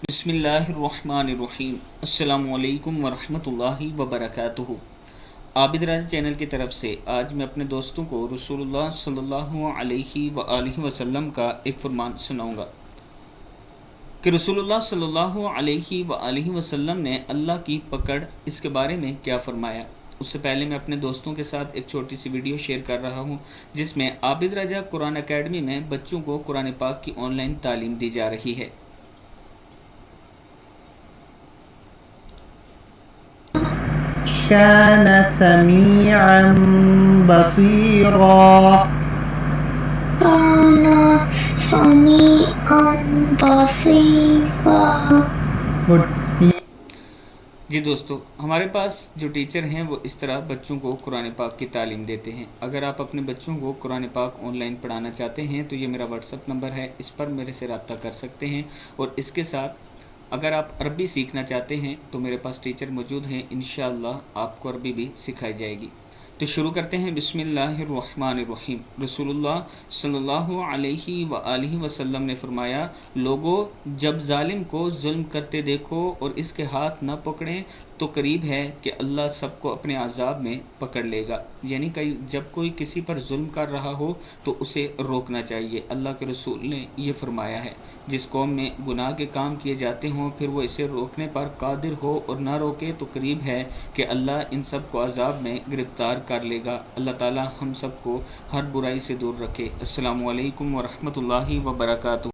بسم اللہ الرحمن الرحیم۔ السلام علیکم ورحمۃ اللہ وبرکاتہ۔ عابد راجہ چینل کی طرف سے آج میں اپنے دوستوں کو رسول اللہ صلی اللہ علیہ وآلہ وسلم کا ایک فرمان سناؤں گا کہ رسول اللہ صلی اللہ علیہ وآلہ وسلم نے اللہ کی پکڑ اس کے بارے میں کیا فرمایا۔ اس سے پہلے میں اپنے دوستوں کے ساتھ ایک چھوٹی سی ویڈیو شیئر کر رہا ہوں جس میں عابد راجہ قرآن اکیڈمی میں بچوں کو قرآن پاک کی آن لائن تعلیم دی جا رہی ہے۔ كان سميعا بصيرا كان سميعا بصيرا۔ جی دوستو، ہمارے پاس جو ٹیچر ہیں وہ اس طرح بچوں کو قرآن پاک کی تعلیم دیتے ہیں۔ اگر آپ اپنے بچوں کو قرآن پاک آن لائن پڑھانا چاہتے ہیں تو یہ میرا واٹس ایپ نمبر ہے، اس پر میرے سے رابطہ کر سکتے ہیں۔ اور اس کے ساتھ اگر آپ عربی سیکھنا چاہتے ہیں تو میرے پاس ٹیچر موجود ہیں، انشاءاللہ آپ کو عربی بھی سکھائی جائے گی۔ تو شروع کرتے ہیں۔ بسم اللہ الرحمن الرحیم۔ رسول اللہ صلی اللہ علیہ وآلہ وسلم نے فرمایا، لوگو جب ظالم کو ظلم کرتے دیکھو اور اس کے ہاتھ نہ پکڑیں تو قریب ہے کہ اللہ سب کو اپنے عذاب میں پکڑ لے گا۔ یعنی کہ جب کوئی کسی پر ظلم کر رہا ہو تو اسے روکنا چاہیے۔ اللہ کے رسول نے یہ فرمایا ہے، جس قوم میں گناہ کے کام کیے جاتے ہوں پھر وہ اسے روکنے پر قادر ہو اور نہ روکے تو قریب ہے کہ اللہ ان سب کو عذاب میں گرفتار کر لے گا۔ اللہ تعالی ہم سب کو ہر برائی سے دور رکھے۔ السلام علیکم ورحمۃ اللہ وبرکاتہ۔